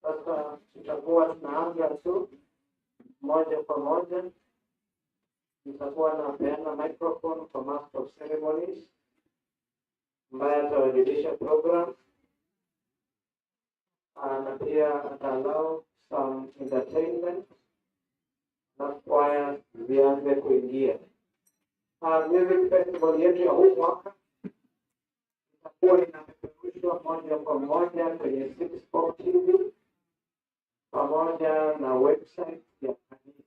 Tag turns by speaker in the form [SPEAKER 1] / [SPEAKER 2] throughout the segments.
[SPEAKER 1] Sasa tutakuwa tunaanza tu moja kwa moja. Nitakuwa napeana microphone kwa Master of Ceremonies ambaye atawajulisha program na pia ataallow some entertainment na kwaya zianze kuingia. Music festival yetu ya huu mwaka itakuwa inapeperushwa moja kwa moja kwenye 6 TV pamoja na website ya kanisa.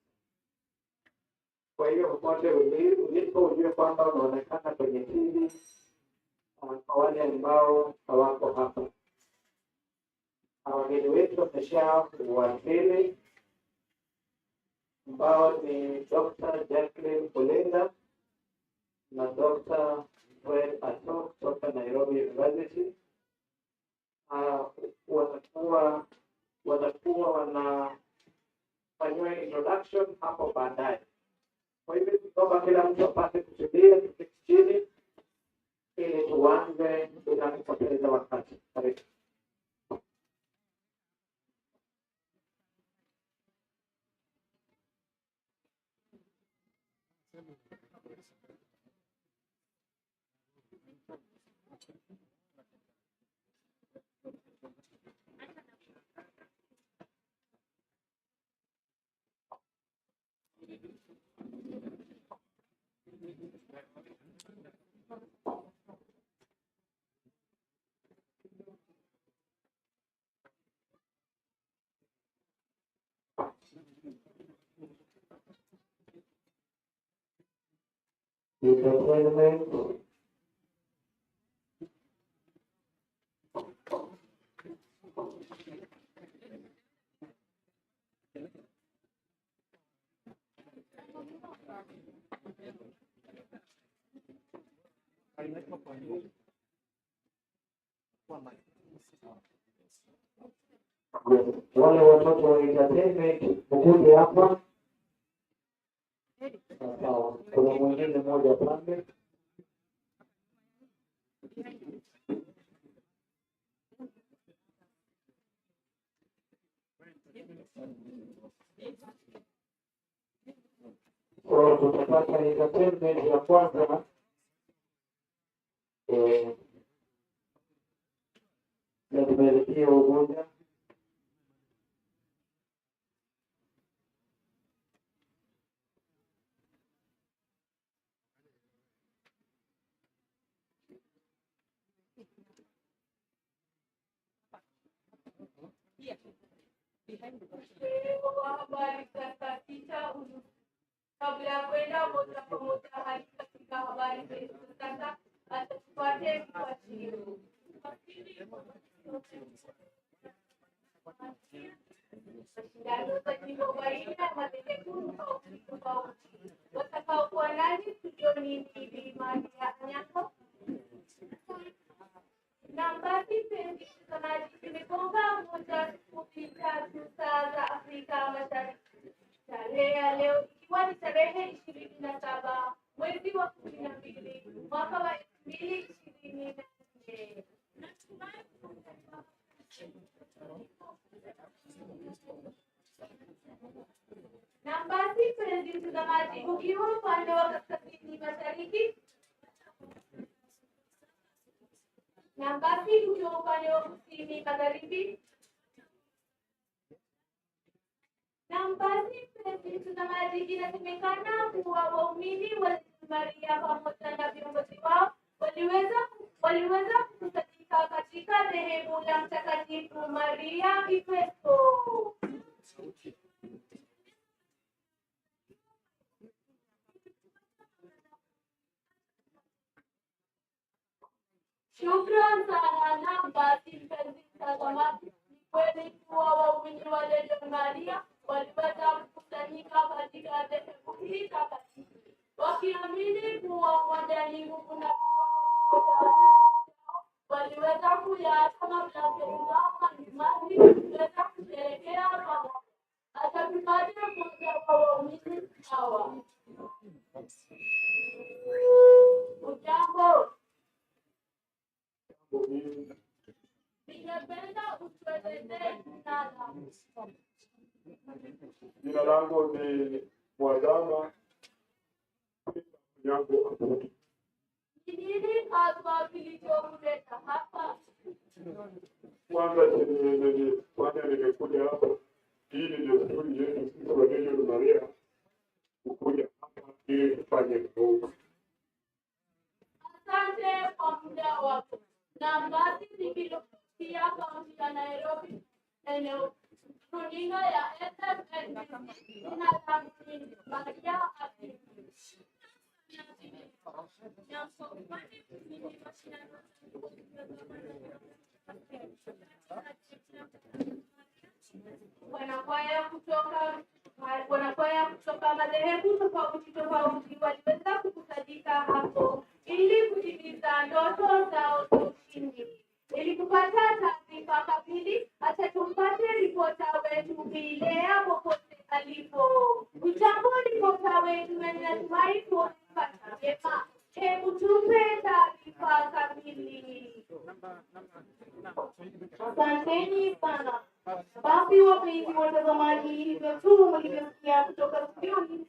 [SPEAKER 1] Kwa hiyo popote ulipo ujue kwamba unaonekana kwenye TV kwa wale ambao hawako hapa. Wageni wetu wameshawasili ambao ni Dr. Jacqueline Kulinda na Dr. Fred Atok kutoka Nairobi University. Watakuwa wanafanywa introduction hapo baadaye. Kwa hivyo tunaomba kila mtu apate kutulia, tuketi chini ili tuanze bila kupoteza wakati. Karibu. Entertainment. Wale watoto wa entertainment mkuje hapa. Sawa. Kuna mwingine mmoja pale. Kwa tutapata entertainment ya kwanza. Na tumeelekea umoja.
[SPEAKER 2] Habari sasa picha kabla ya kwenda moja kwa moja hadi katika habari zetu sasa atupate kwa chini. Ndani za jimbo baina madhehebu tofauti. Watakaokuwa nani studioni ni Imani ya Nyako. Nambari penzi mtazamaji zimegonga moja kupita saa za Afrika Mashariki. Tarehe ya leo ikiwa ni tarehe 27 mwezi wa 12 mwaka wa 2024. Nambari penzi mtazamaji ukiwa upande wa kaskazini mashariki. Nambari ukiwa upande wa kusini magharibi. Na basi mpenzi mtazamaji, inasemekana kuwa waumini wa Maria pamoja na viongozi wao waliweza kukusanyika katika dhehebu la Mtakatifu Maria Efeso. Shukran sana. Na basi mpenzi mtazamaji, ni kweli kuwa waumini wa Legio Maria waliweza kukusanyika katika dhehebu hii takatifu, wakiamini kuwa umoja ni nguvu na waliweza kuyaacha mamlaka yao mbalimbali kuweza kusherehekea pamoja. Hata tupate mmoja wa waumini hawa. Ujambo. Ningependa utuelezee
[SPEAKER 3] Jina langu ni Mwadama yangu.
[SPEAKER 2] ni nini hasa kilichokuleta hapa?
[SPEAKER 3] Kwanza nimekuja hapa, hii ni desturi yetu sisi wa Legio Maria kukuja hapa ili tufanye maombi.
[SPEAKER 2] Asante kwa muda wako. Na basi nikilopia kaunti ya Nairobi, eneo runinga ya SFN, jina langu ni Maria Aki. Wanakwaya kutoka madhehebu tofauti tofauti waliweza kukusanyika hapo ili kutimiza ndoto zao za ushindi. Ili kupata taarifa kamili, acha tumpate ripota wetu Bilea popote alipo. Ujambo ripota wetu, na ninatumai kuonekana vyema. Hebu tupe taarifa kamili.
[SPEAKER 4] Asanteni sana. Basi wapenzi watazamaji, hivyo tu mlivyosikia kutoka studioni,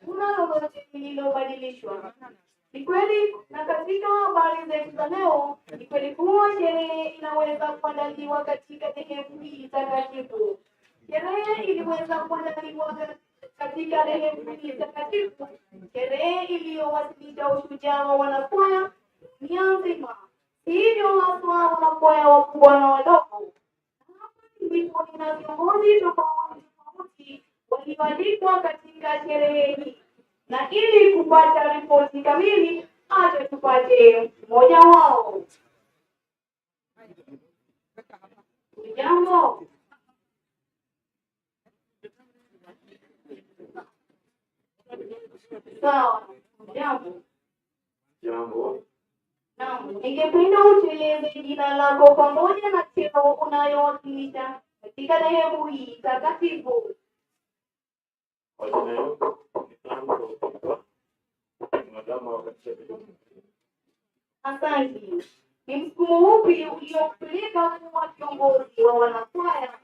[SPEAKER 4] kuna lolote lililobadilishwa. Ni kweli, na katika habari zetu za leo, ni kweli kuwa sherehe inaweza kuandaliwa katika dhehebu hii takatifu. Sherehe iliweza kuandaliwa katika dhehebu hii takatifu, sherehe iliyowasilisha ushujaa wa wanakwaya dunia nzima. Hivyo haswa wanakwaya wakubwa na wadogo. Ndipo nina viongozi tofauti walioalikwa katika sherehe hii, na ili kupata ripoti kamili, acha tupate mmoja wao. Jambo. Sawa. Jambo.
[SPEAKER 3] Jambo.
[SPEAKER 4] Naam, ningependa utueleze jina lako pamoja na cheo unayowakilisha katika dhehebu hii takatifu.
[SPEAKER 3] Wajina yangu ni Mwadama wa katika Legio.
[SPEAKER 4] Asante. Ni msukumo upi uliokupeleka kuwa kiongozi wa wanakwaya?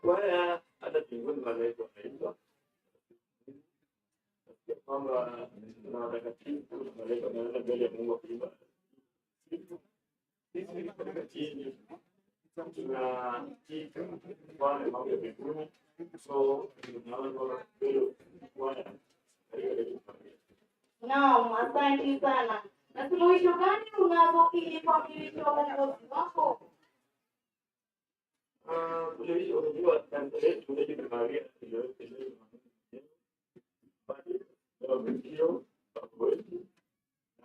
[SPEAKER 3] Kwaya hata mbinguni malaika wanaitwa kwamba na watakatifu na malaika wanaenda mbele ya Mungu kuimba. Sisi katika chini tunatika wale mambo ya mbinguni, so tunaona mbele kwaya katika Legio Maria.
[SPEAKER 4] Naam, asante sana. Na suluhisho gani unazo ili kukamilisha uongozi wako?
[SPEAKER 3] Suluhisho unajua kanisa letu Legio Maria ndio Wakristo wetu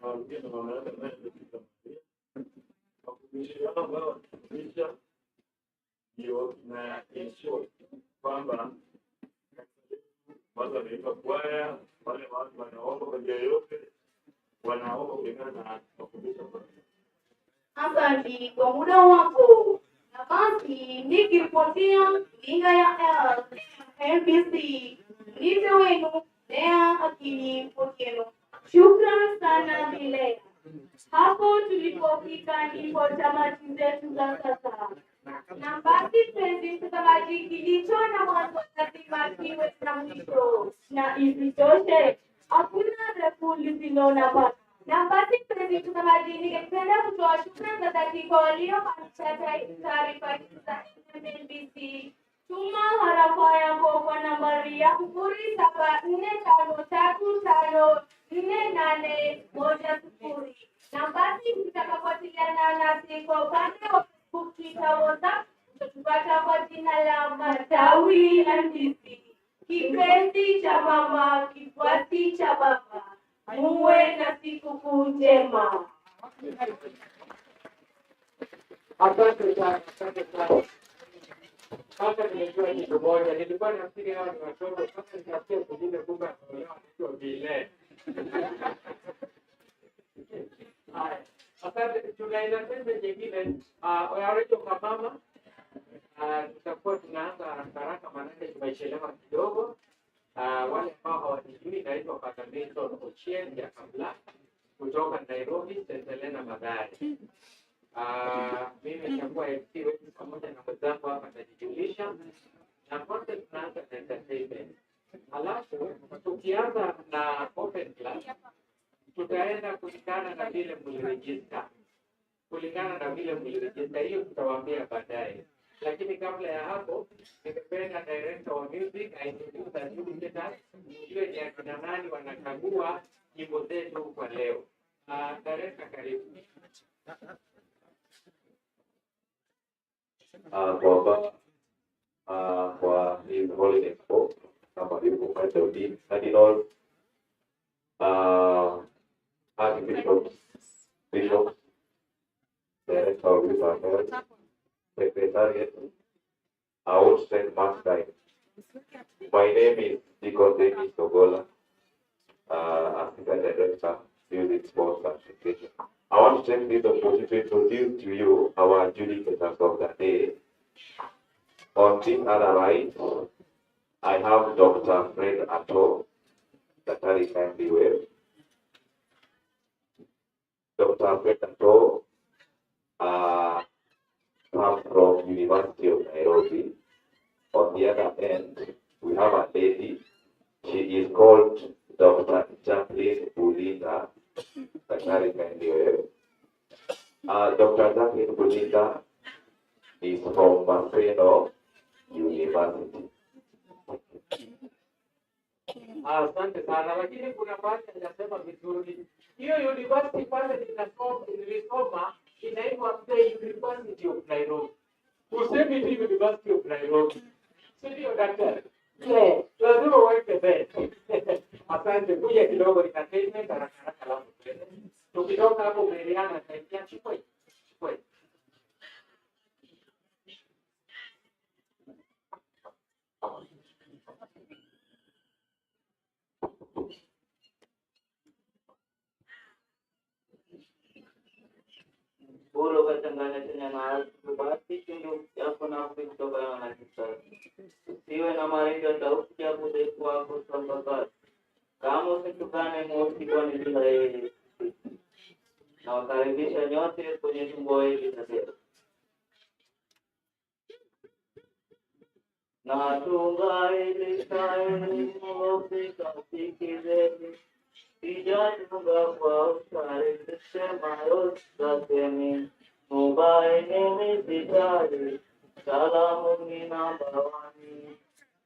[SPEAKER 3] na wengine na mamlaka na katika Maria wakumbushiana ambao wanafundisha ndio na ensure kwamba watu wanaimba kwaya, wale watu wanaomba kwa njia yote wanaomba kulingana na mafundisho.
[SPEAKER 4] Asante kwa muda wako. Na basi nikiripotia runinga ya LBC, mlivyo wenu Lea Akini Otieno. Shukran sana Bilea. Hapo tulipofika ndipo tamati zetu za sasa. Na basi mpenzi mtazamaji, kilicho na mwanzo lazima kiwe na mwisho, na isitoshe hakuna refu lisilo na basi. Na basi mpenzi mtazamaji, ningependa kutoa shukrani za dhati kwa waliofanikisha taarifa hizi za NBC
[SPEAKER 2] arafa yako kwa nambari ya 0745354810. Na basi mtakapofuatiliana nasi kwa upande wa Facebook, Twitter, WhatsApp, tutapata kwa jina la Matawi ya Ndizi. Kipenzi cha mama, kifuasi cha baba, muwe na sikukuu njema.
[SPEAKER 1] Asante sana. Sasa nimejua kitu moja, nilikuwa nafikiri hawa ni watoto, sasa nikafikia kujine kumbe wanaitwa vile. Asante, tunaenda tende nyingine, oyarejo kwa mama, tutakuwa tunaanza haraka maanake tumechelewa kidogo. Wale ambao hawajijui, naitwa Father Milton Ochieng ya kabla kutoka Nairobi, St. Helena Mathare. Mimi nitakuwa MC wetu pamoja na mwenzangu hapa atajijulisha, na kwanza tunaanza na entertainment. Alafu tukianza na open class, tutaenda kulingana na vile mliregister. Hiyo tutawaambia baadaye. Lakini kabla ya hapo, ningependa director wa music aintroduce adjudicators, ujue ni akina nani wanakagua nyimbo zetu kwa leo. Director, karibu.
[SPEAKER 5] Kwa hii holiday expo kama hivyo upande wa dini cardinal archbishops, bishops, director of River Health, secretariat, I would spend much time. My name is Deacon Dennis Ogola, assistant director, music, sports, and education. I want to take this opportunity to introduce to you our adjudicators of the day. On this other right, I have Dr. Fred Atto, Daktari kindly well. Dr. Fred Atto comes from University of Nairobi. On the other end, we have a lady. She is called Dr. Jacqueline Bulinda, Daktari kindly well. Dr. Jacqueline Bulinda is from Maseno University.
[SPEAKER 1] Asante sana, lakini kuna baadhi hajasema vizuri. Hiyo university pale nilisoma inaitwa the University of Nairobi. Usemi ni University of Nairobi. Sio daktari. Lazima uweke bet. Asante, kuja kidogo entertainment haraka alafu tuende. Tukitoka hapo Meriana taikia chukue.
[SPEAKER 6] Puro kachanganya chenye na basi tundu yako na kutoka na kisasi. Siwe na marengo sauti ya kudeku wako sambaka. Kama usitukane mosi kwa nilihae. Na wakaribisha nyote kwenye tumbo hili sasa. Na tunga hili saini mwosi katikizeni. Sijatunga kwa usari kusema yosasemi. Mubaini misitari, salamu ni nambawani.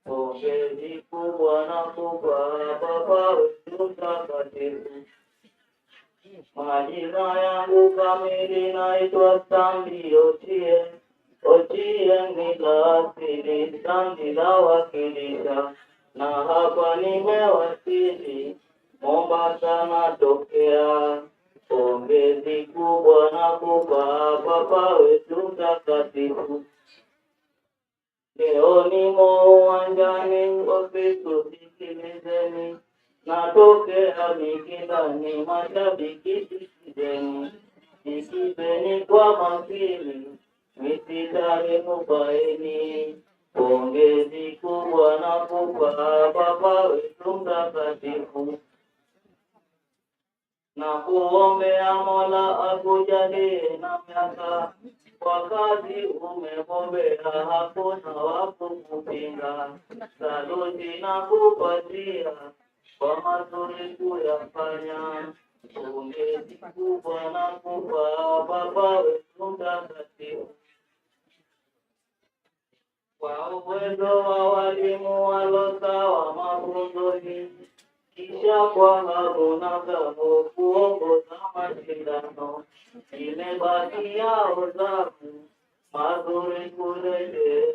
[SPEAKER 6] Pongezi kubwa na kubwa baba wetu mtakatifu. Majina yangu kamili naitwa Stanley Ochieng. Ochieng ni la asili, Stanley la wakilisha. Na hapa nimewasili, Mombasa natokea. Pongezi kubwa na kubwa baba wetu mtakatifu. Leo nimo uwanjani, ofisi sikilizeni. Natokea Mikindani, mashabiki sikizeni. Sikizeni kwa makini, misitari mubaini. Pongezi kubwa na kubwa baba wetu mtakatifu. Na kuombea Mola akujalie na miaka. Kwa kazi umebombea, hakuna wakukupinga. Saluti na kupatia, kwa mazuri kuyafanya. Pongezi kubwa na kubwa baba wetu mtakatifu. kwa uwezo wa walimu walosawa mafunzoni, kisha kwa hamu na gamu kuongoza mashindano, imebakia zamu mazuri kurejea.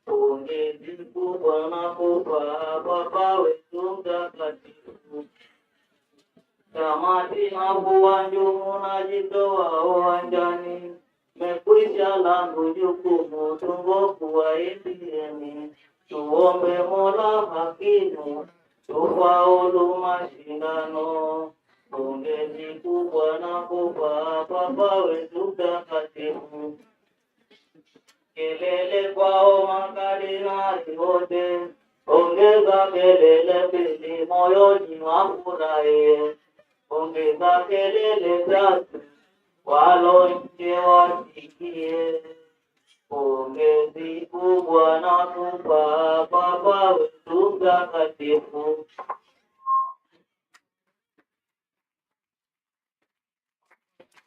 [SPEAKER 6] Pongezi kubwa na kupa Baba wetu Mtakatifu. Kamati na kuwanjumu na jitoa uwanjani, mekwisha langu jukumu tungo kuwaimbieni. Tuombe Mola hakimu, tufaulu mashindano. Pongezi kubwa na kupa Baba wetu Mtakatifu. Kelele kwao makardinali wote, ongeza kelele pili moyoni wafurahi. Ongeza kelele tatu walo nje wasikie. Pongezi kubwa na kupa Baba wetu Mtakatifu.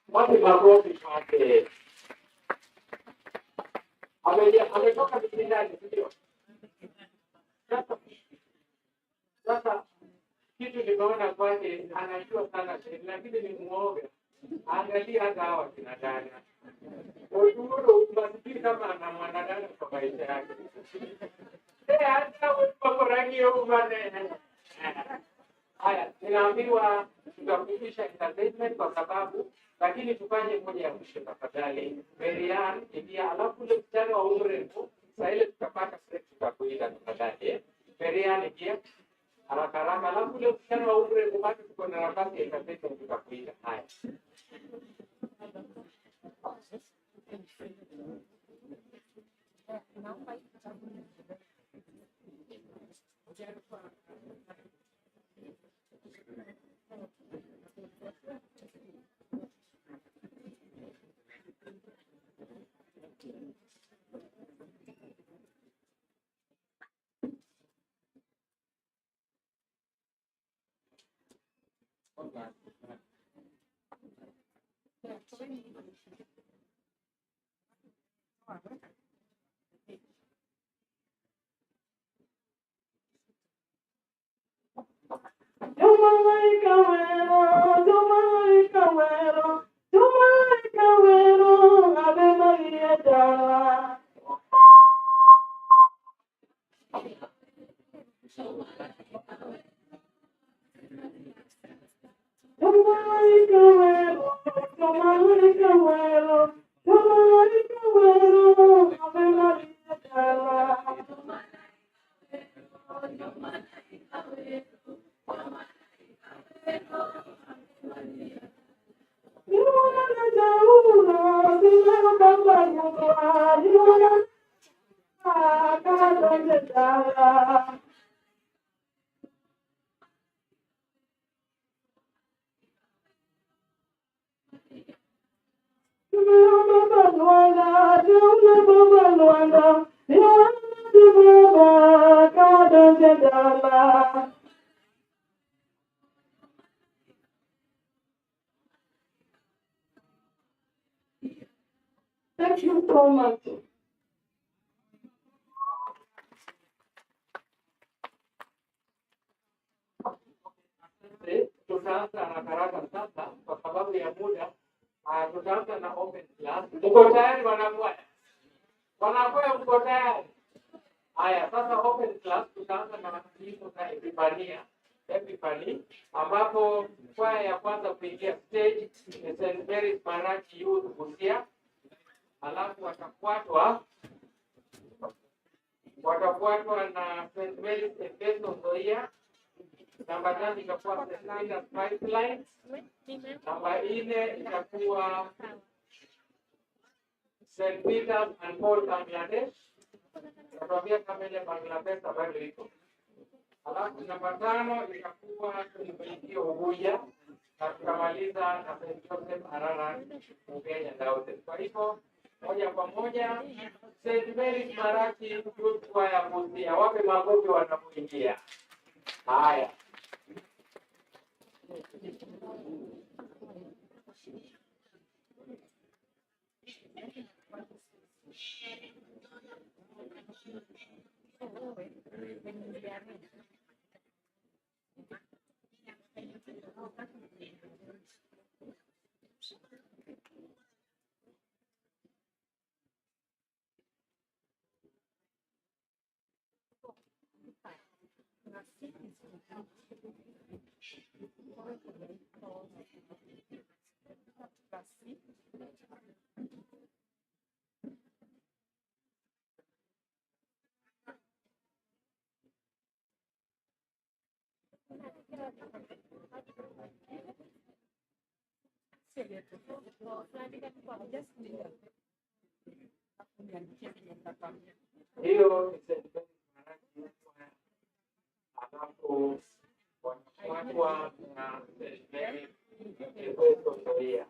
[SPEAKER 1] Wapi makofi kwake? Ametoka vitindani, sio? Sasa kitu nimeona kwake anajua sana sheria, lakini ni muoga. Angalia hata hawa kina dada. Ujuru masikini kama ana mwanadada kwa maisha yake. Hata uko rangi huko bana. Haya, ninaambiwa tutakupisha entertainment kwa sababu, lakini tufanye moja ya mwisho tafadhali. Marian ndio alafu ule mstari wa umri sasa ile tutapata straight tutakuita tafadhali. Marian ndio haraka haraka alafu ule mstari wa umri bado tuko na nafasi ya entertainment tutakuita. Haya. Thank you so much. Tutaanza na karaka sasa kwa sababu ya muda. Tutaanza na open class. Mko tayari wanakwaya? Wanakwaya mko tayari? Haya, sasa open class tutaanza na nyimbo za Epifani ambapo kwaya ya kwanza kuingia stage ni St. Mary's Marachi Youth Busia. Alafu watafuatwa na St. Mary's Efeso Zoia. Namba 3 itakuwa St. Peter's Pipeline. Namba 4 itakuwa St. Peter's and Paul Bangladesh. Tutawambia kama ile Bangladesh bado iko. Alafu namba 5 itakuwa St. Ubuya. Na tutamaliza na St. Joseph Arara Kenya Daute. Kwa hivyo moja kwa moja St. Mary's Marachi Youth Choir Busia. Wape makofi wanapoingia. Haya. Hiyo ni serikali alafu wanafuatwa na serikali ilikuwepo sheria.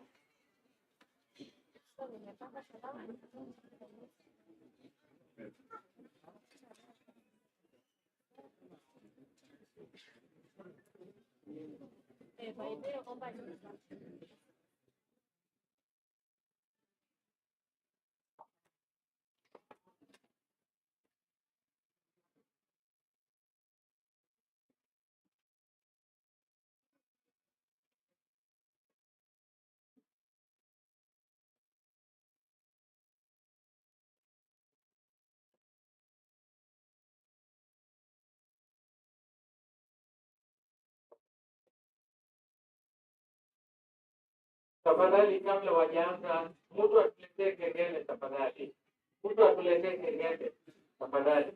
[SPEAKER 1] Tafadhali, kabla wajaanza, mtu atuletee kengele tafadhali. Mtu atuletee kengele tafadhali.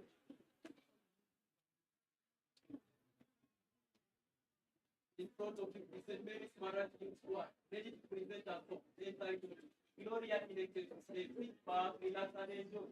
[SPEAKER 7] In front of you, Mr. Mary Smaraj Squad, ready to present our song entitled Gloria in Excelsis. Please bow, relax and enjoy.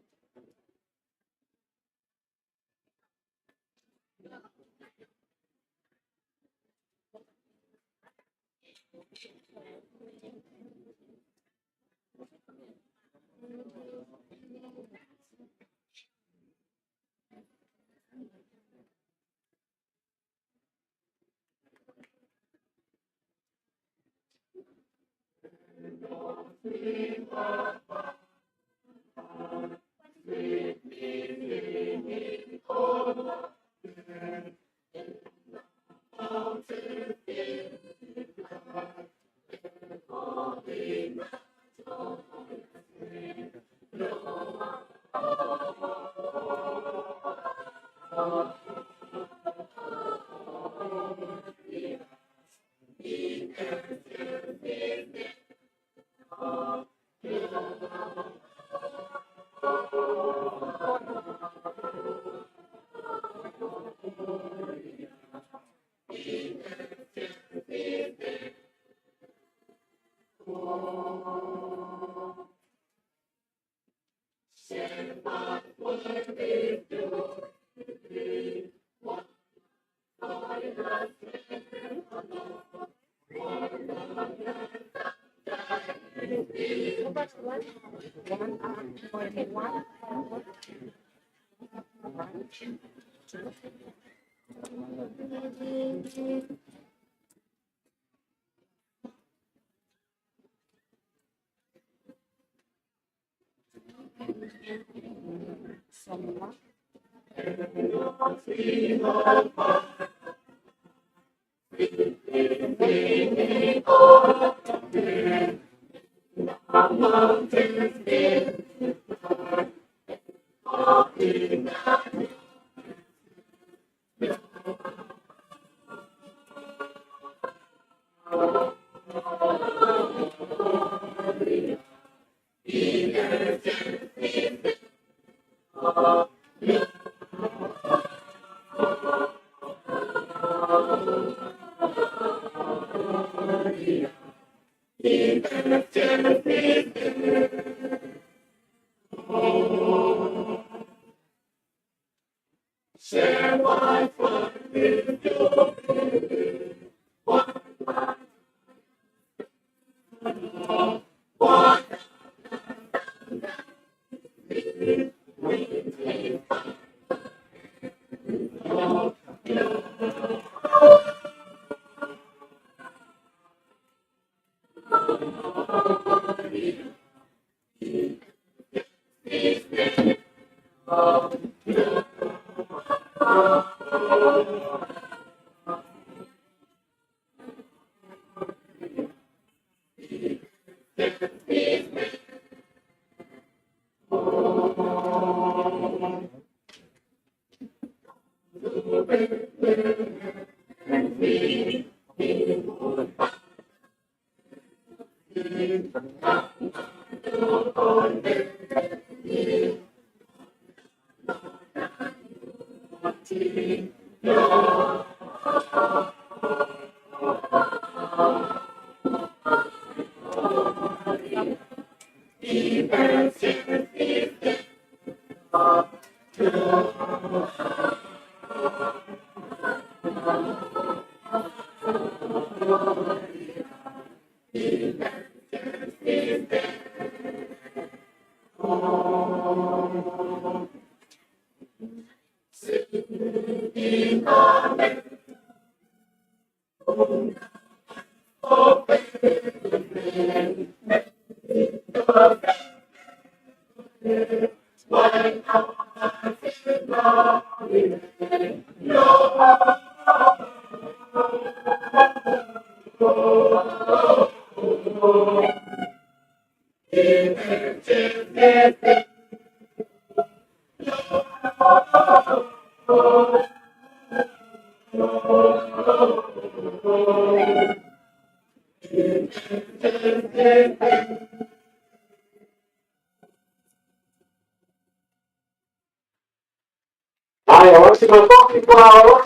[SPEAKER 1] Haya, watu makofi kwao.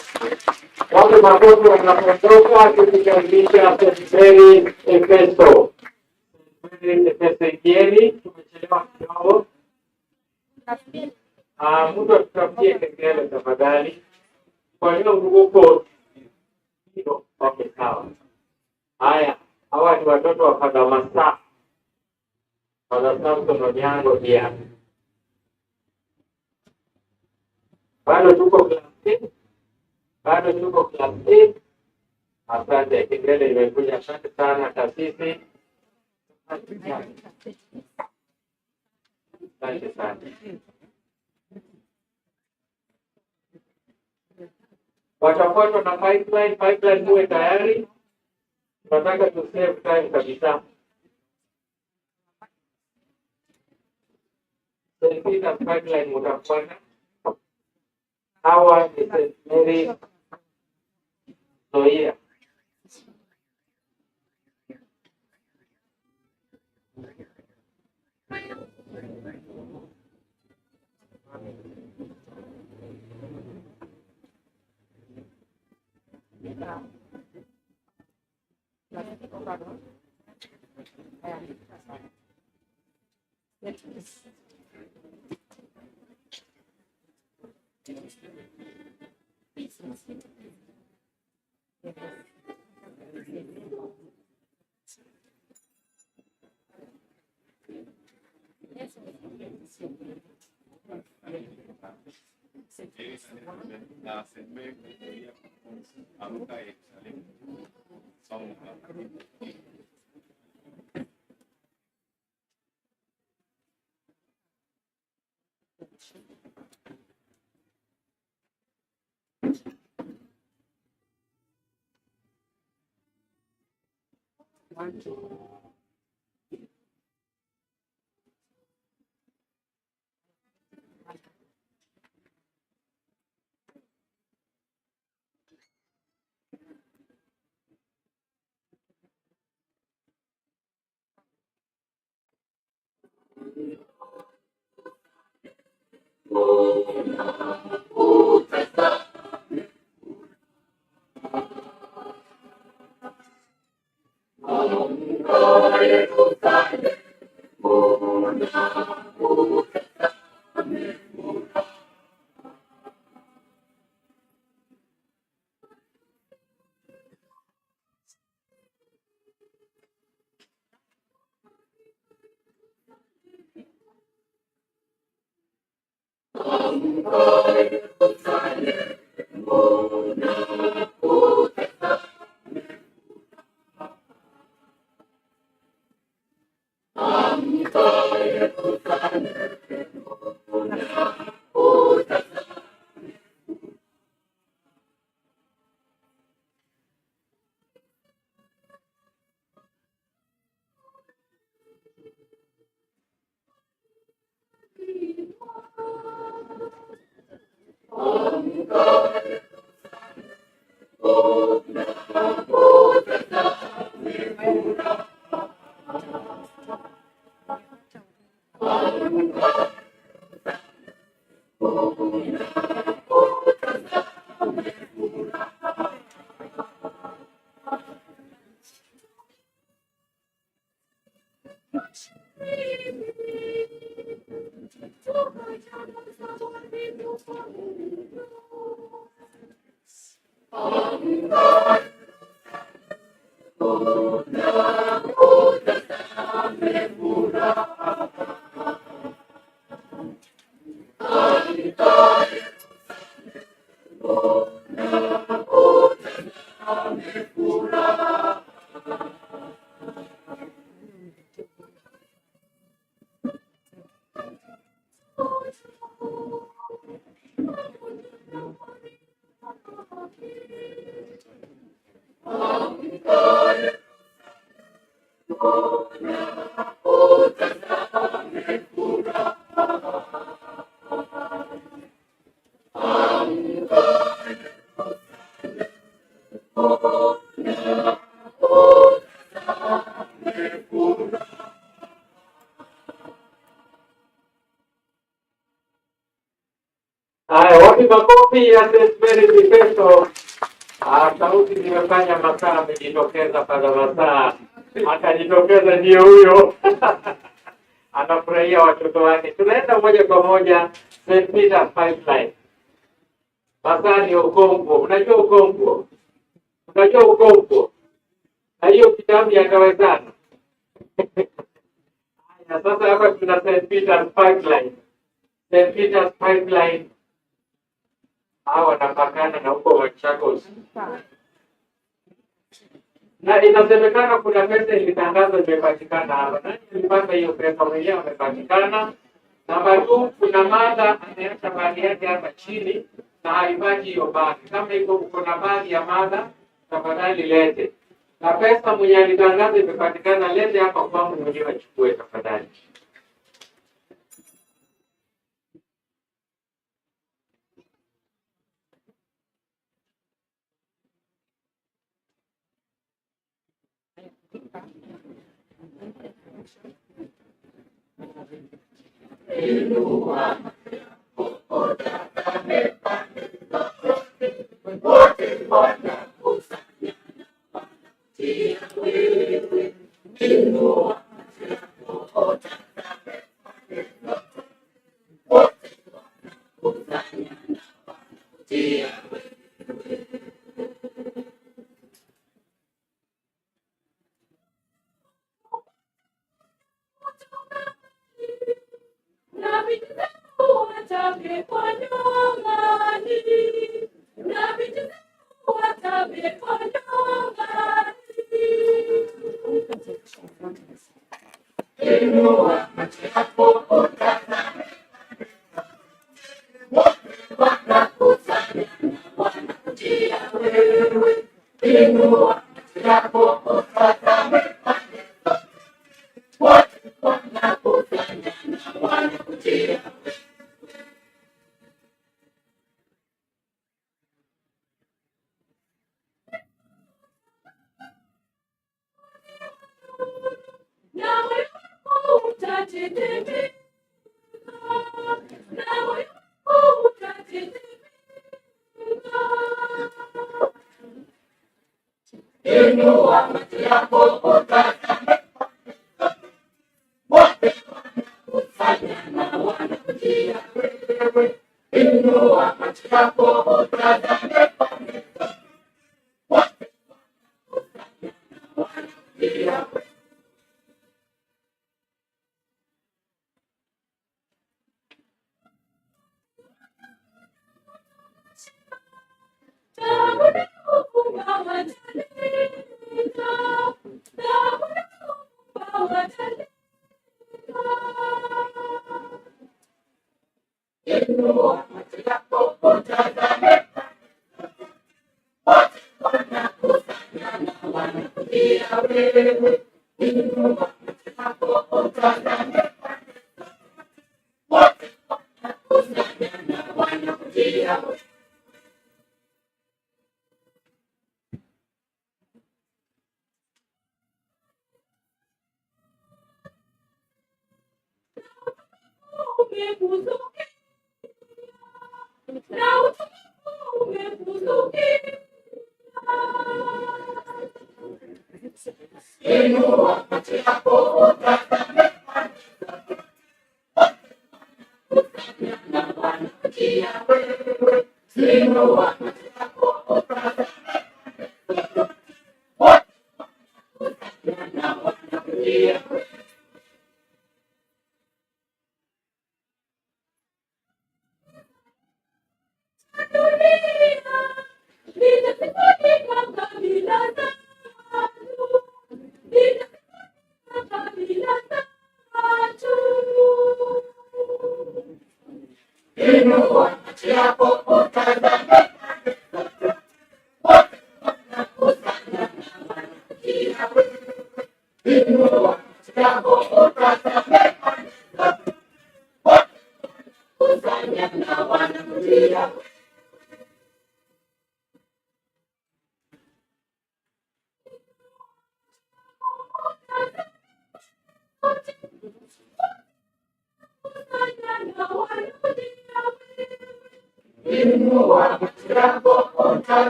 [SPEAKER 1] Watu makofi wanapotoka tukikaribisha St. Mary Efeso. St. Mary Efeso Ikieni, tumechelewa kidogo. Mtu atutafutie kengele tafadhali. Kwa hiyo huko hiyo, okay, sawa. Haya, hawa ni watoto wa Father Masa. Father Samson Onyango pia. Bado tuko class 8. Bado tuko class 8. Asante, kengele imekuja. Asante sana taasisi. Asante sana. Watafuatwa na pipeline muwe tayari. Tunataka tu save time kabisa. St. Peter's pipeline mutafuata. Hawa ni St. Mary Zoia. Haya, wapi makofi ya St. Mary Efeso. Sauti zimefanya masaa amejitokeza pada masaa akajitokeza, ndio huyo anafurahia watoto wake. Tunaenda moja kwa moja St. Peter's Pipeline. Masaa ni Okonkwo. Unajua Okonkwo? Unajua Okonkwo? Na hiyo kitabu yakawezana. Haya, sasa hapa tuna St. Peter's Pipeline. St. Peter's Pipeline hawa wanapakana na huko Machakos. Na inasemekana kuna pesa ilitangazwa imepatikana hapa. Nani alipata hiyo pesa? Mwenyewe amepatikana. Namba 2, kuna mada ameacha bagi yake hapa chini na haipati hiyo bagi. Kama iko kuna bagi ya mada, tafadhali lete. Na pesa mwenye alitangaza imepatikana, lete hapa kwangu mwenyewe achukue tafadhali.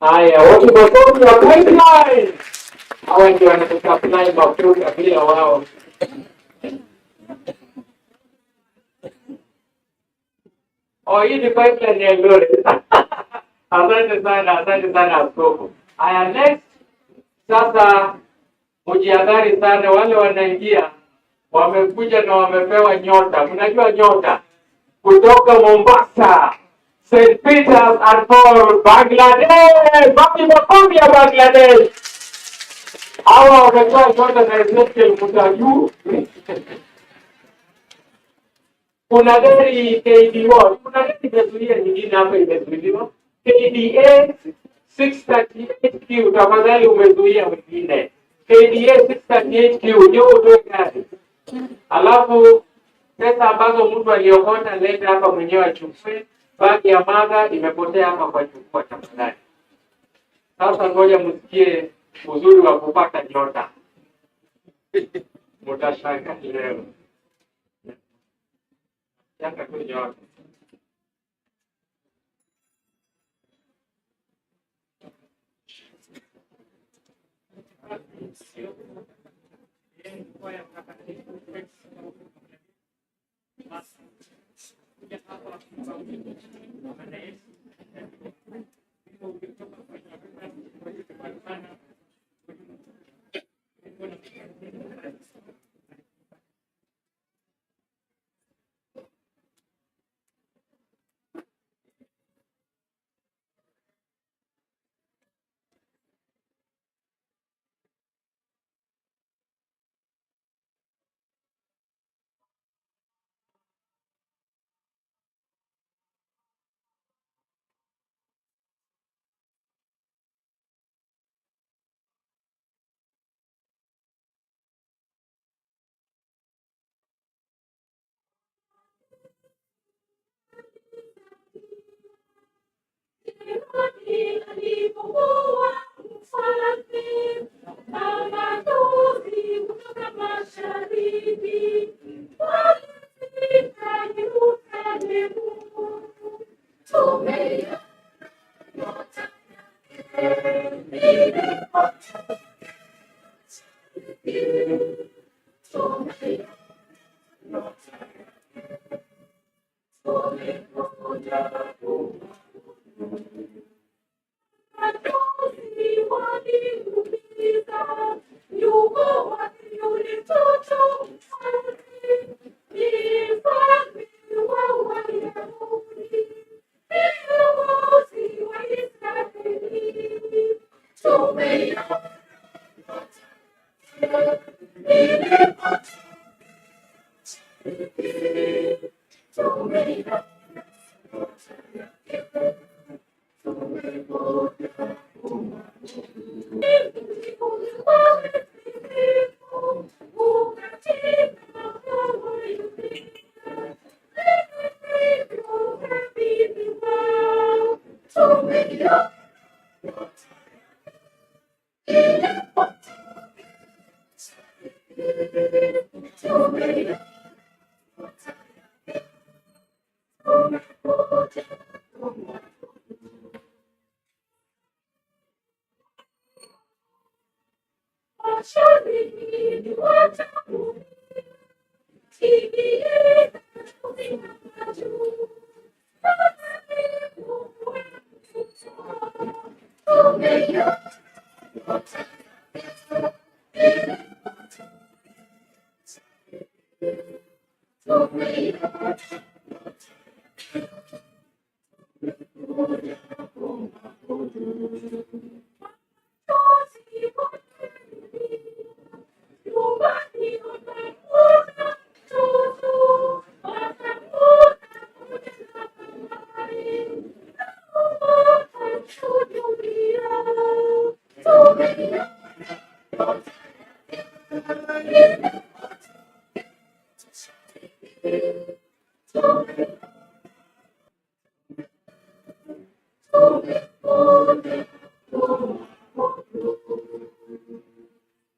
[SPEAKER 1] Haya, wote makofi wa pipeline. Hawa ndio wanatusupply mafuta bila wao. Oh, hii ni pipeline ya Glory. Asante sana askofu. Haya, next. Sasa mjihadhari sana wale wanaingia wamekuja na wamepewa nyota. Mnajua nyota kutoka Mombasa, St. Peters and Paul, Bangladesh. Makofi ya Bangladesh. Hawa wamepewa nyota na Ezekiel Mutaju. Kuna gari KD1, kuna gari imezuia nyingine hapa imezuiliwa. KDA 638Q, tafadhali umezuia wengine. KDA 638Q, ndio utoe gari. Alafu pesa ambazo mtu aliokota leta hapa mwenyewe achukue. Bagi ya madha imepotea hapa kwa chukua tafadhali. Sasa ngoja msikie uzuri wa kupata nyota. Mtashangaa leo. Yaka tu nyota.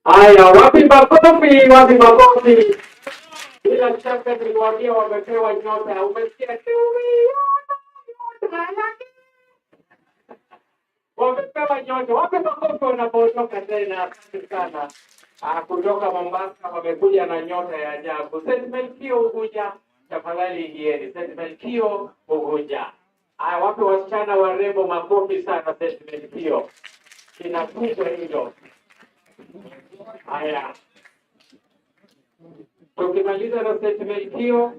[SPEAKER 1] Haya, wapi makofi, wapi makofi. Bila shaka niliwaambia wamepewa nyota. Umesikia wamepewa nyota. Wapi makofi wanapotoka tena. Asante sana. Kutoka Mombasa wamekuja na nyota ya ajabu. St. Melkio Unguja, tafadhali ingieni. St. Melkio Unguja. Haya, wapi wasichana warembo, makofi sana St. Melkio. Kinakuja hilo. Haya, tukimaliza na St. Melkio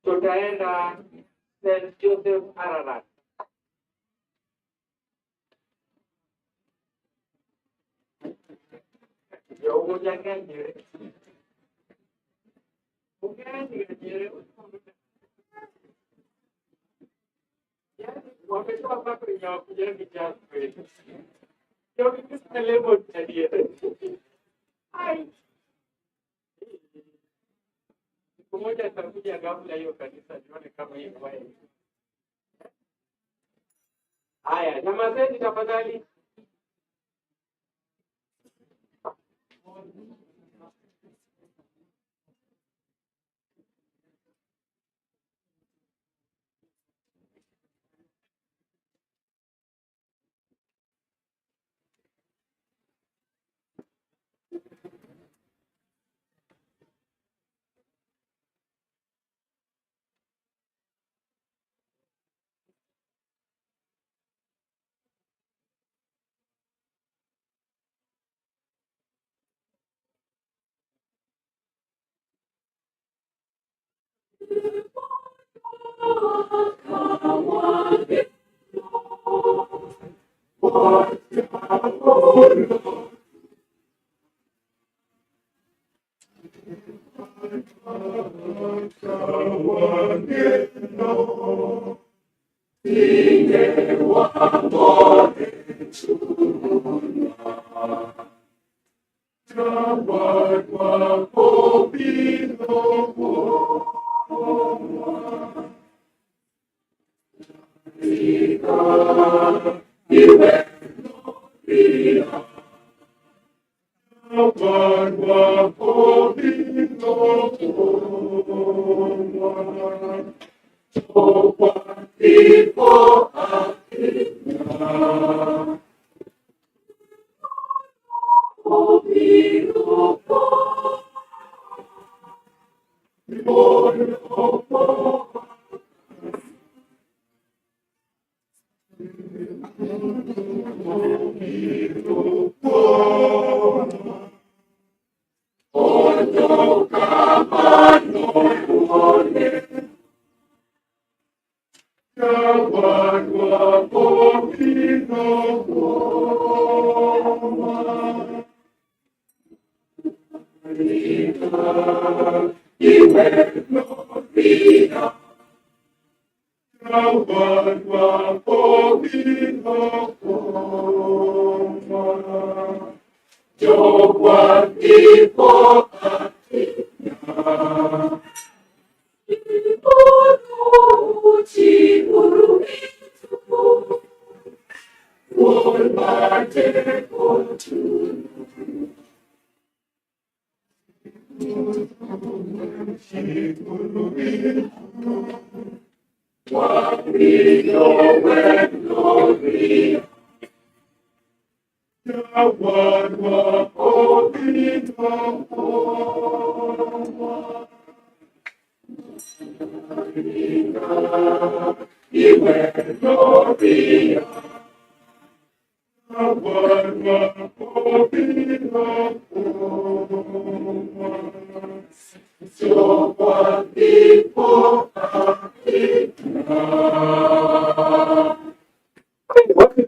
[SPEAKER 1] tutaenda St. Joseph Ararat. Yo ujanganyire. Ujanganyire. Wametoa papo ya kujenga jambo. Yo kisa lebo tadiye. Ai. Siku moja atakuja ghafla hiyo kanisa nione kama hii kwa hii. Haya, jamaa zetu tafadhali.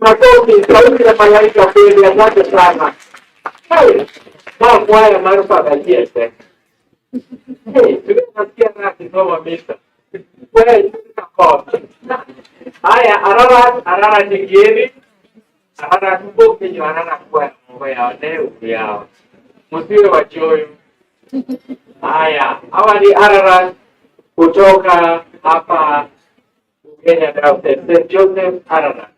[SPEAKER 1] Makofi, sauti ya malaika kweli, asante sana. Kwaya maarufu akajiete. Tunasikia na kisoma misa. Kweli tunakofi. Haya, arara nyingine. Arara tuboke nyo arara kwa mambo yao leo yao. Msiwe wachoyo. Haya, hawa ni arara kutoka hapa Kenya Diocese, St. Joseph Ararat.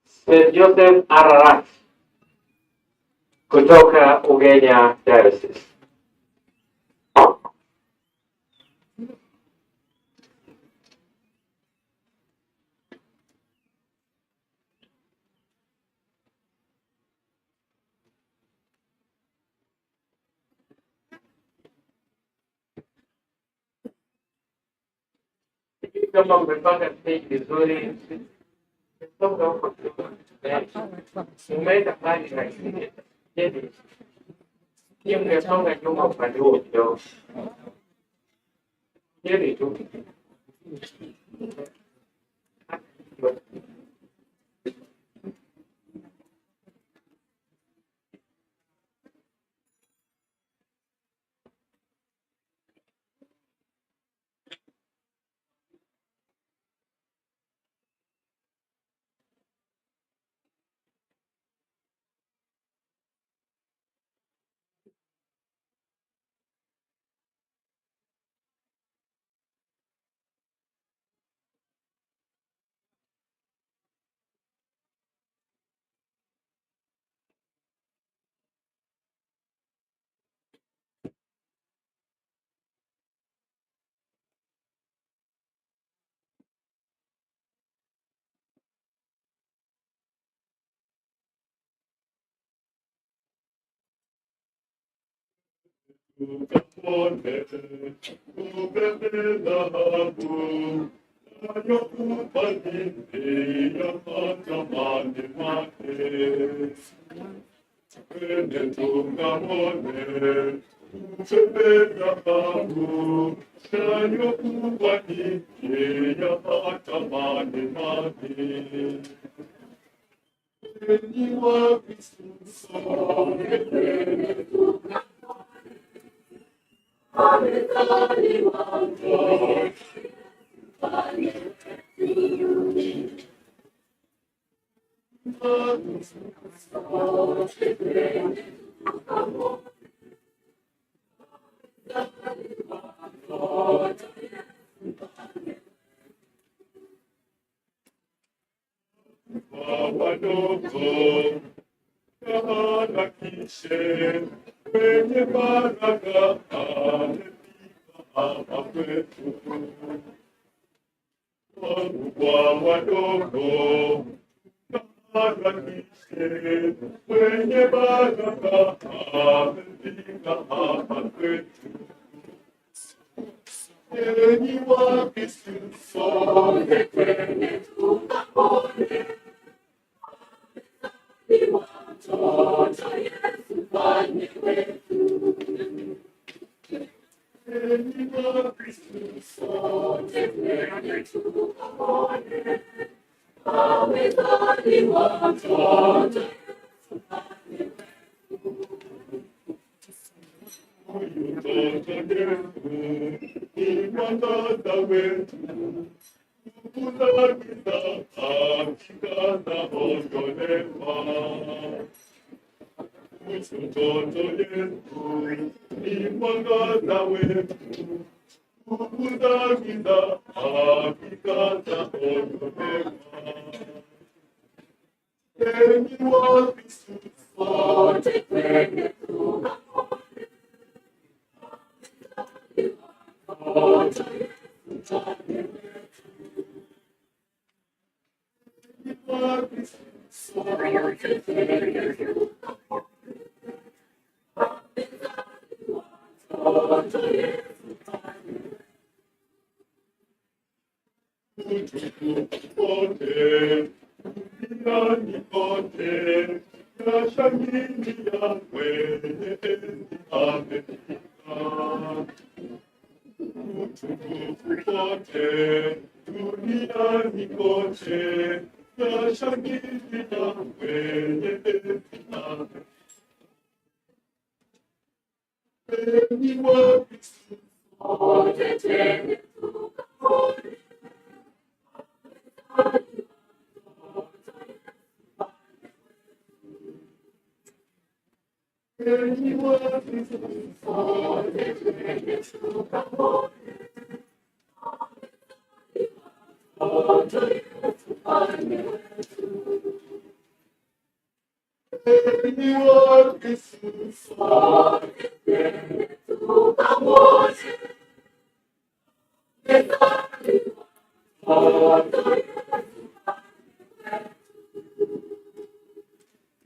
[SPEAKER 1] St. Joseph Ararat kutoka Ugenya Diocese. Kama umepanga stage vizuri, songa huko umeenda mbali lakini je, ni mngesonga nyuma upande huo kidogo. Je, tu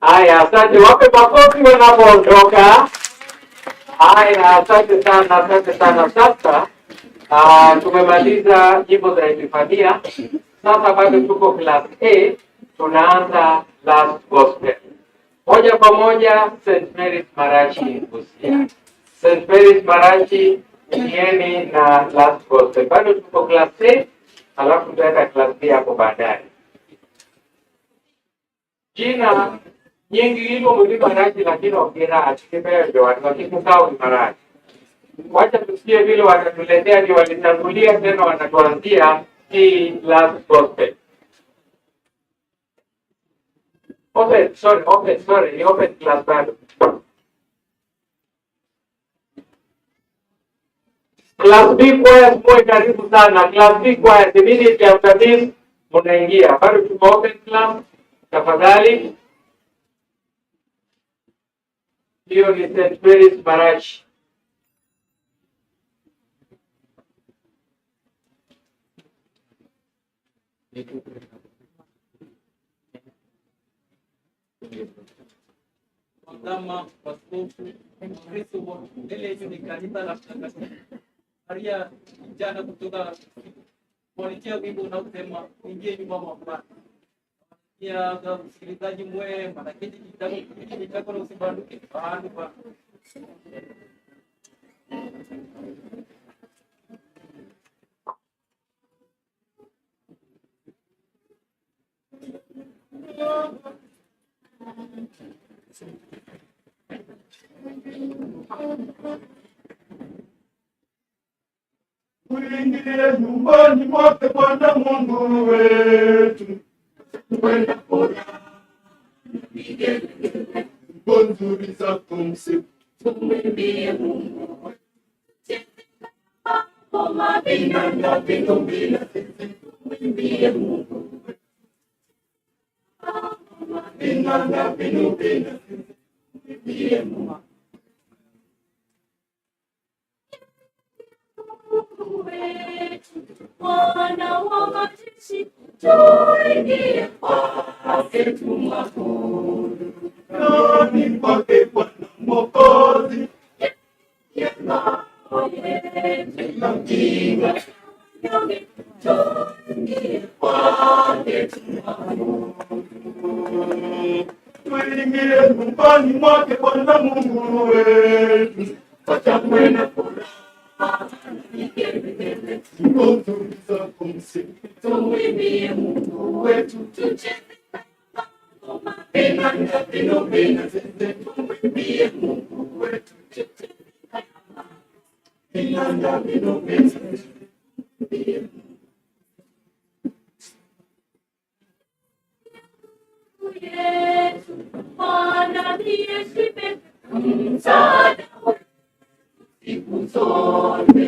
[SPEAKER 1] Haya, asante. Wape makofi wanapoondoka. Haya, asante sana. Sasa tumemaliza jimbo za Epifania. Sasa bado tuko class A, tunaanza last gospel. Moja kwa moja St. Mary's Marachi Busia. St. Mary's Marachi Kieni na last gospel. Bado tuko class A, alafu tutaenda class B hapo baadaye. Jina nyingi hilo mlima Marachi, lakini okira atikipeo watu wakikukao ni Marachi. Wacha tusikie vile watatuletea, ni walitangulia tena wanatuanzia hii last gospel. Open class bado. Class B choir mwe karibu sana. Class B choir immediately after this munaingia. Bado tuko open class. Tafadhali. Hiyo ni St. Mary's Marachi.
[SPEAKER 7] Kama waskofu Kristo mbele ni kanisa la Mtakatifu Maria, jana kutoka kuelekea wimbo unaosema ingie nyumba mwa Bwana. Ya msikilizaji mwema, na kiti chako na usibanduke bado pa.
[SPEAKER 3] Tuingie nyumbani mwake Bwana Mungu wetu. Kwenda kula nzuri za kumsifu, tumwimbie Mungu. Bina na bino bina, tumwimbie Mungu. Bina na bino bina, tumwimbie Mungu.
[SPEAKER 2] Bwana wa majeshi, tuingie kwake tumwabudu.
[SPEAKER 3] Nani kwake Bwana Mwokozi,
[SPEAKER 2] Mkinga, tuingie kwake tumwabudu.
[SPEAKER 3] tuingie nyumbani mwake Bwana Mungu wetu.
[SPEAKER 2] Tutakwenda furaha,
[SPEAKER 3] nzuri za kumsifu,
[SPEAKER 2] tumwimbie Mungu wetu, tucheze ngoma. Bina na bino bina, tumwimbie Mungu wetu, tucheze ngoma. Bina na bino bina, tumwimbie Mungu yetu. Bwana ndiye shibe, msaada wetu siku zote.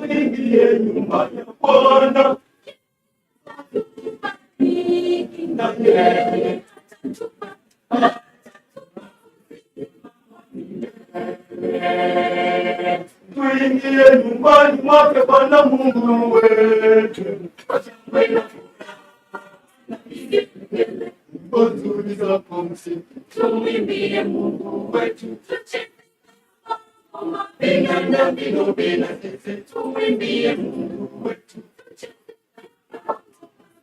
[SPEAKER 3] tuingie nyumba ya Bwana. tuingie nyumbani mwake Bwana Mungu wetu. Nzuri za pumzi, tumwimbie Mungu wetu. Pigana vinobina sisi, tumwimbie Mungu wetu.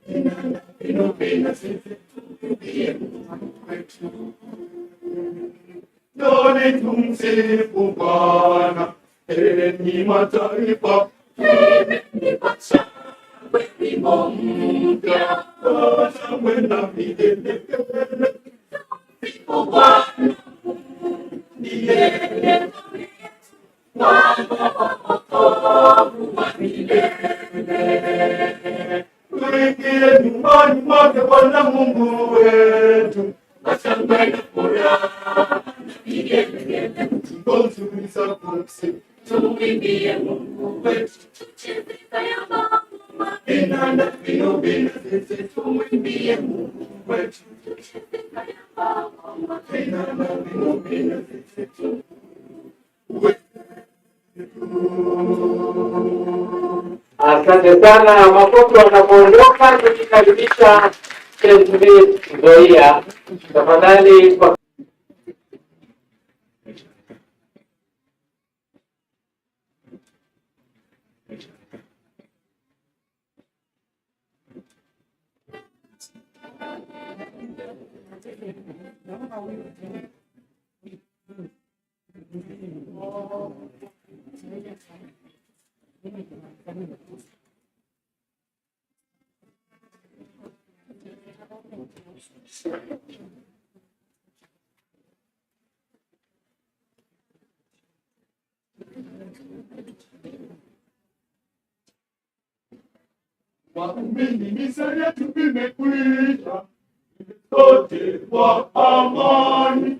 [SPEAKER 3] Pigana vinobina sisi, tumwimbie Mungu wetu. Njooni tumsifu Bwana, enyi mataifa, wimbo mpya, shangwe na vigelegele. Sifu Bwana, ndiye Bwana wokovu wa milele. Tuingie nyumbani mwake Bwana Mungu wetu, kwa shangwe na furaha na vigelegele. Nzuri za pumzi, tumwimbie Mungu wetu. Tucheze kayamba vinanda vinobina sisi, tumwimbie Mungu wetu. Tucheze kayamba vinanda vinobina sisi,
[SPEAKER 1] Asante sana. Makofi wanapoondoka, tukikaribisha Zoia. Tafadhali kwa
[SPEAKER 3] waumini, misa yetu imekwisha, sote kwa amani.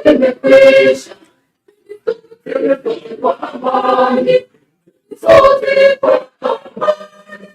[SPEAKER 3] Imekwisha, kwa amani, sote kwa amani.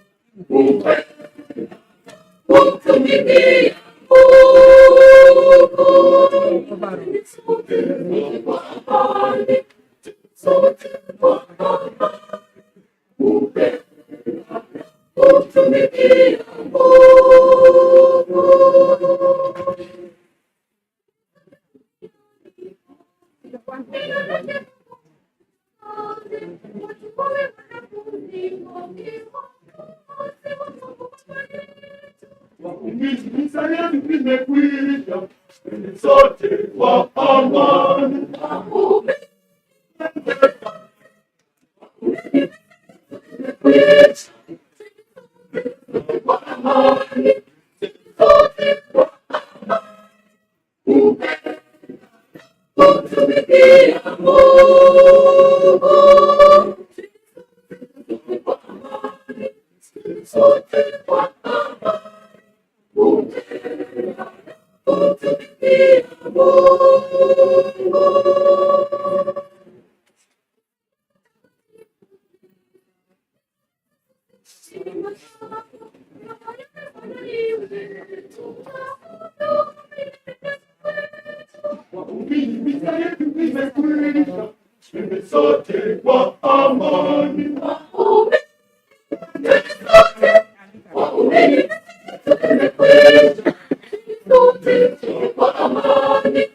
[SPEAKER 3] Kumtumikia Mungu, sote kwa amani, sote kwa amani. Kumtumikia Mungu. Misa yetu imekwisha, sote kwa amani. Misa yetu imekwisha, sote kwa amani.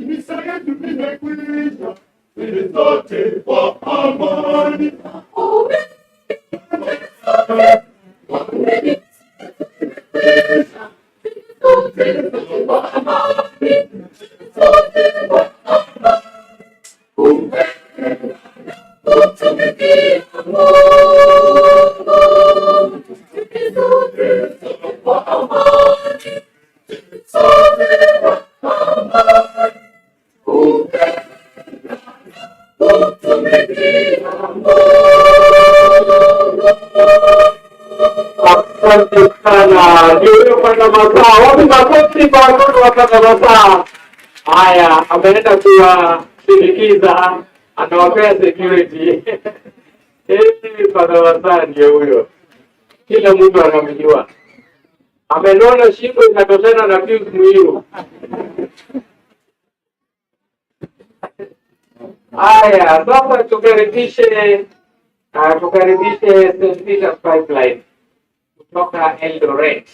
[SPEAKER 3] Misa yetu imekwisha, sote kwa amani. Kwa amani.
[SPEAKER 1] Asante sana. Ndio pata masaa. Wapi makofi kwa watoto wapata masaa? Haya, ameenda kuwasindikiza, anawapea security. Pata masaa ndio huyo. Kila mtu anamjua. Amenona shingo inatoshana na Pius Muiru. Haya, sasa tukaribishe St. Peter's Pipeline kutoka Eldoret.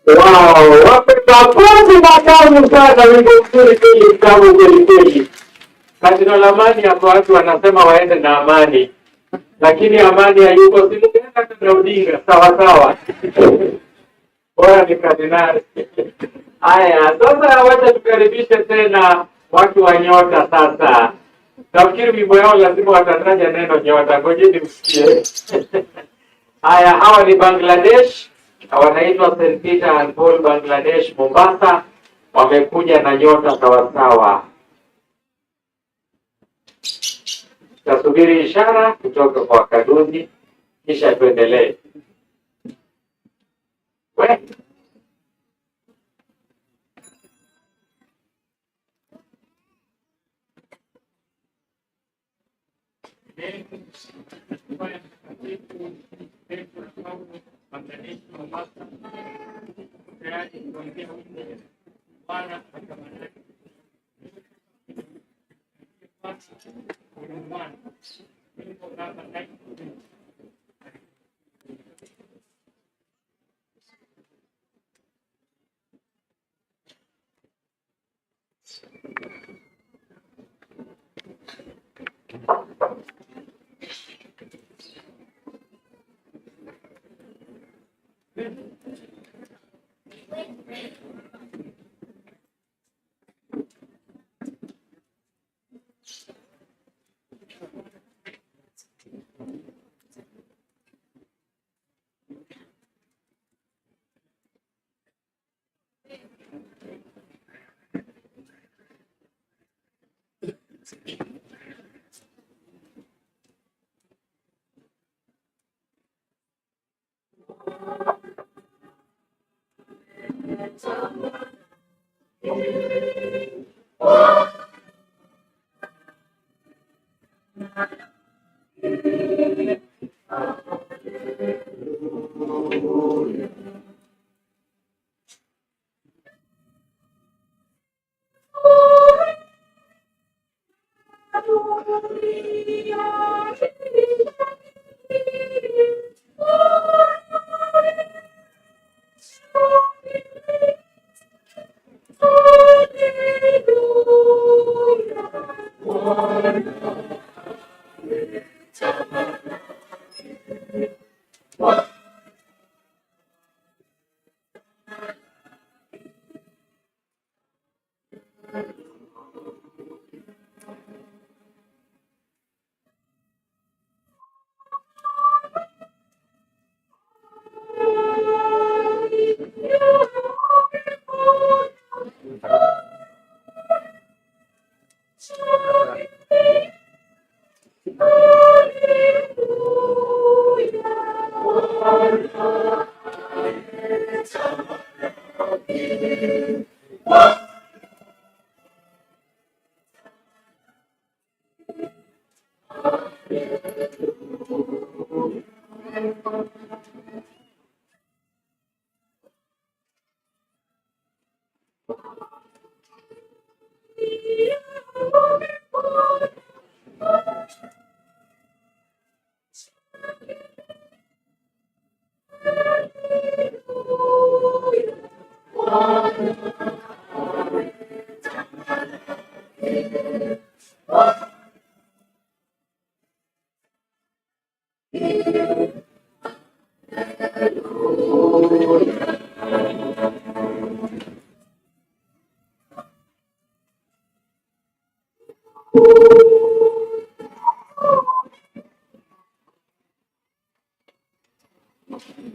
[SPEAKER 1] Wow, wapenzi matamu sana, wimbo mzuri kweli, mtamu kweli kweli. Kardinali Amani hapo watu wanasema waende na amani, lakini amani hayuko, si mngeenda na Odinga sawa sawa. Bora ni kardinali. Haya, sasa wacha tukaribishe tena watu wa nyota sasa. Nafikiri wimbo yao lazima watataja neno nyota, ngojeni msikie. Haya, hawa ni Bangladesh, wanaitwa St. Peter and Paul Bangladesh Mombasa, wamekuja na nyota sawasawa. Tasubiri ishara kutoka kwa Kaduzi kisha tuendelee.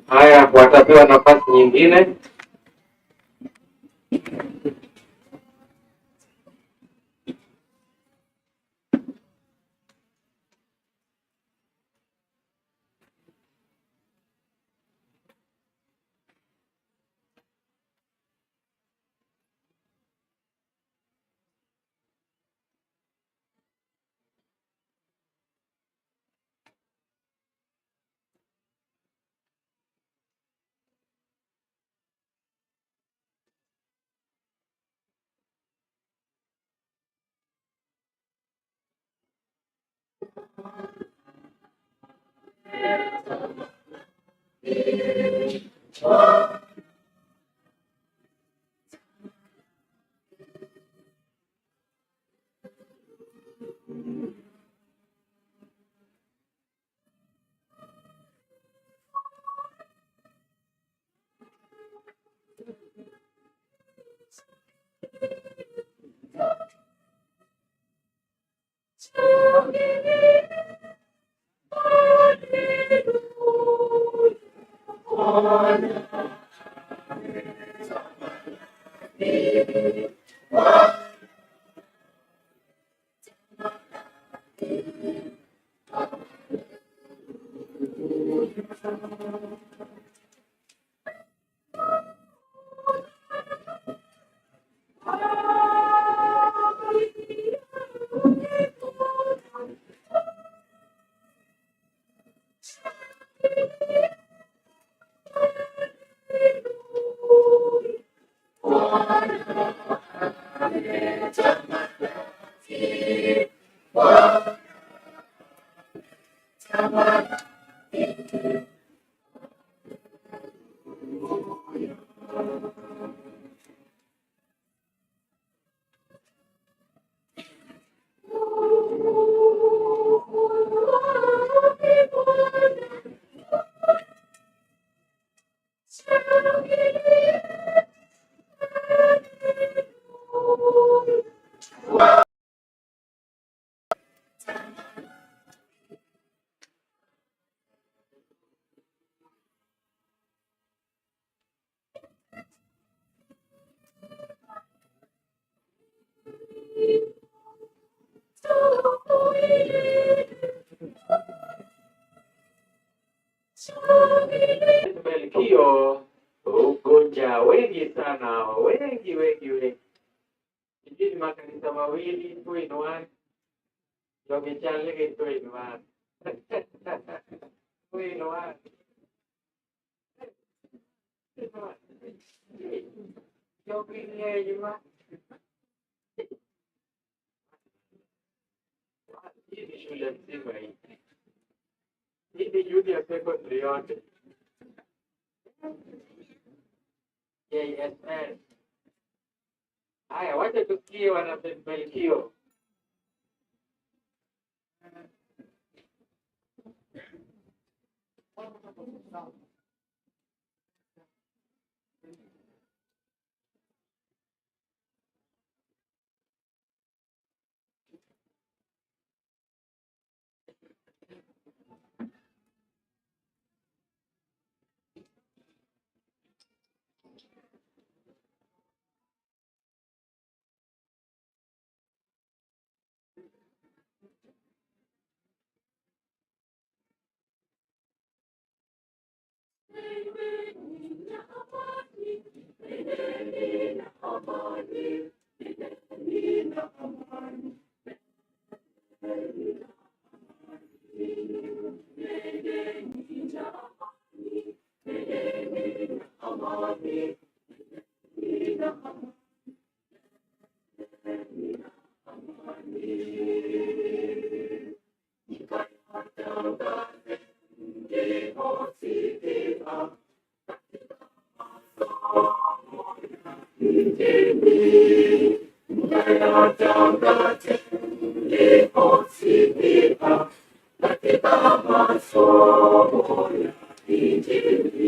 [SPEAKER 5] Haya, watapewa nafasi nyingine. Melkio ugonja wengi sana, wengi. Sijui makanisa mawili, 2 in 1. Yogichalege 2 in 1. 2 in 1. Hii ni shule mzima hii. Hii ni junior secondary yote. JSS. Haya, wacha tusikie wana Melkio.
[SPEAKER 3] tangaze niliposikia katika masomo ya Injili.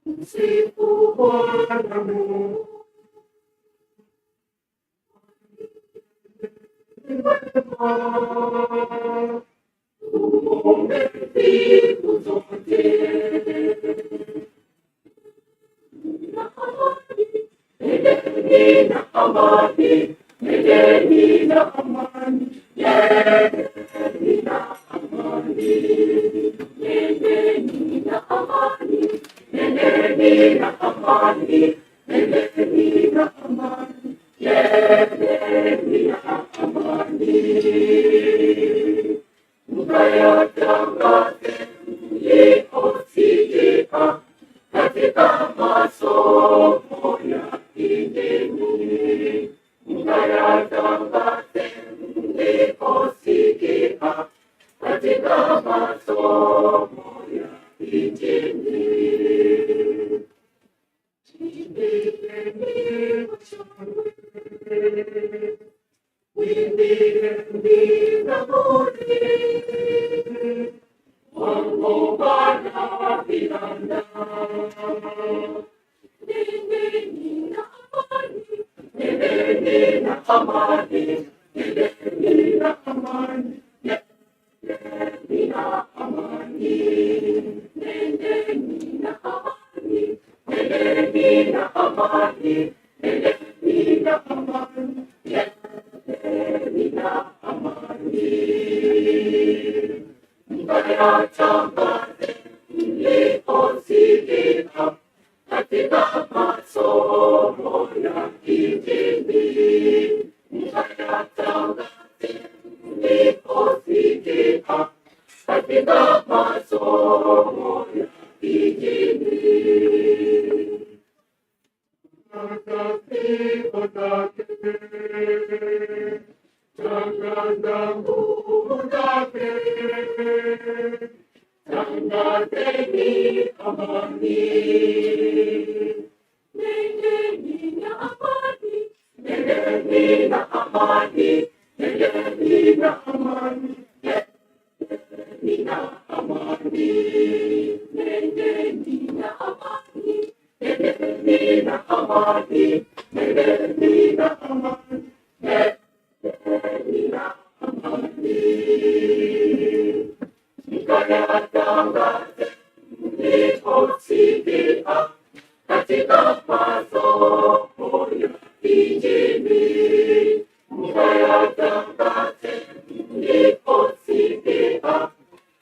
[SPEAKER 3] Msifu Bwana Mungu. Tuombe siku zote. Nendeni na amani, nendeni na amani, nendeni na amani, nendeni na amani, nendeni na amani, nendeni na amani, nendeni na amani. Mkayatangaze mliyosikia katika masomo ya Injili. Mkayatangaze mliyosikia katika masomo ya Injili. Wimbieni zaburi, Mungu Bwana vinanda. Nendeni na amani, nendeni na amani, nendeni na amani, nendeni na amani, nendeni na amani, nendeni na amani, nendeni na amani, nendeni na amani. Mkayatangaze mliyosikia katika masomo ya Injili. Mkayatangaze mliyosikia katika masomo ya Injili. Sifa zake, tangaza nguvu zake, tangazeni amani. Nendeni na amani, nendeni na amani, nendeni na amani, nendeni na amani, nendeni na amani, nendeni na amani, nendeni na amani, nendeni na amani. Mkayatangaze mliyosikia katika masomo ya Injili. Mkayatangaze mliyosikia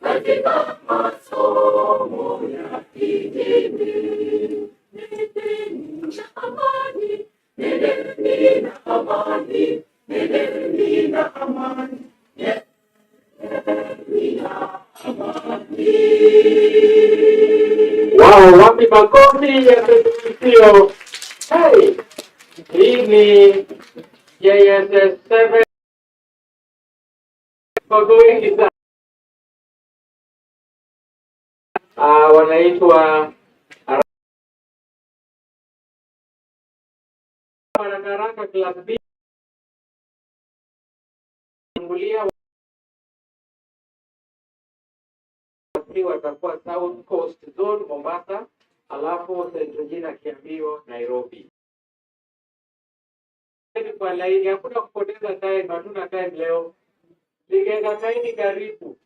[SPEAKER 3] katika masomo ya Injili. Nendeni na amani, nendeni na amani, nendeni na amani, nendeni na amani.
[SPEAKER 1] Wao, wapi makofi ya Kristo? Hey, hii ni JSS 7 wengi sana. Wanaitwa Haraka Class B. Fungulia watakuwa South Coast Zone Mombasa, alafu St. Regina Kiambio Nairobi. Kwa laini, hakuna kupoteza time, hatuna time leo. Ligenda kaini karibu.